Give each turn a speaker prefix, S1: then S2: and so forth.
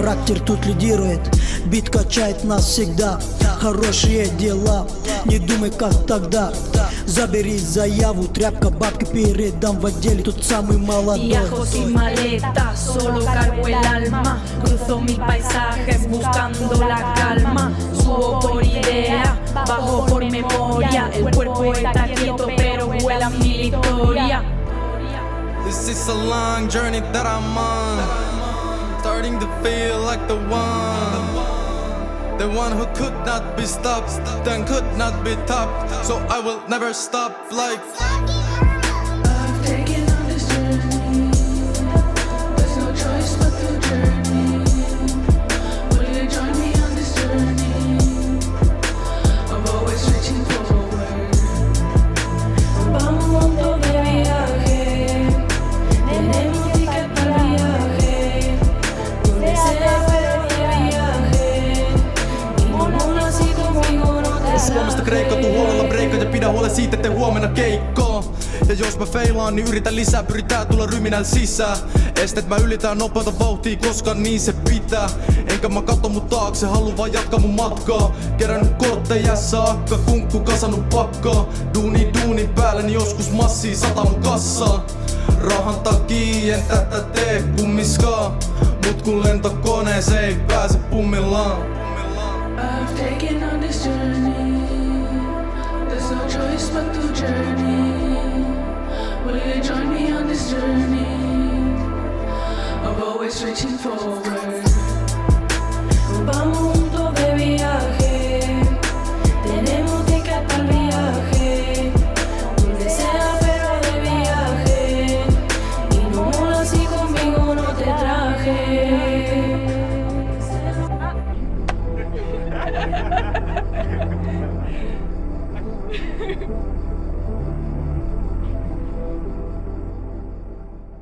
S1: Характер тут лидирует, бит качает нас всегда. Хорошие дела, не думай как тогда. Забери заяву, тряпка, бабки передам в отделе, тут самый молодой.
S2: Viajo sin maleta, solo cargo el alma. Cruzo mil paisajes buscando la calma. Subo por idea, bajo por memoria. El cuerpo está quieto pero vuela mi historia.
S3: This is a long journey that I'm on, starting to feel like the one who could not be stopped, then could not be topped. So I will never stop like
S4: I've taken on this journey. There's no choice but the journey. Will you join me on this journey? I'm always reaching forward.
S2: Vamos un montón de viaje, tenemos ticket para el viaje. Donde sea pero de viaje, ninguna así conmigo no te
S3: Suomesta Kreikka, tuu huolella breikka ja pidä huole siitä, ettei huomenna keikkoa. Ja jos mä feilaan, niin yritä lisää, pyritään tulla ryminän sisään. Estet mä ylitän nopeata vauhtia, koska niin se pitää. Enkä mä katso mun taakse, haluun vaan jatkaa mun matkaa. Kerännyt kortteja saakka, kunkku kasannut pakkaa. Duunin päällä, niin joskus massii 100 mun kassaa. Rahan takia en tätä tee kummiskaan, mut kun lentokoneeseen ei pääse pummillaan.
S4: I've taken on this journey. There's no choice but to journey. Will you join me on this journey? I'm always reaching forward.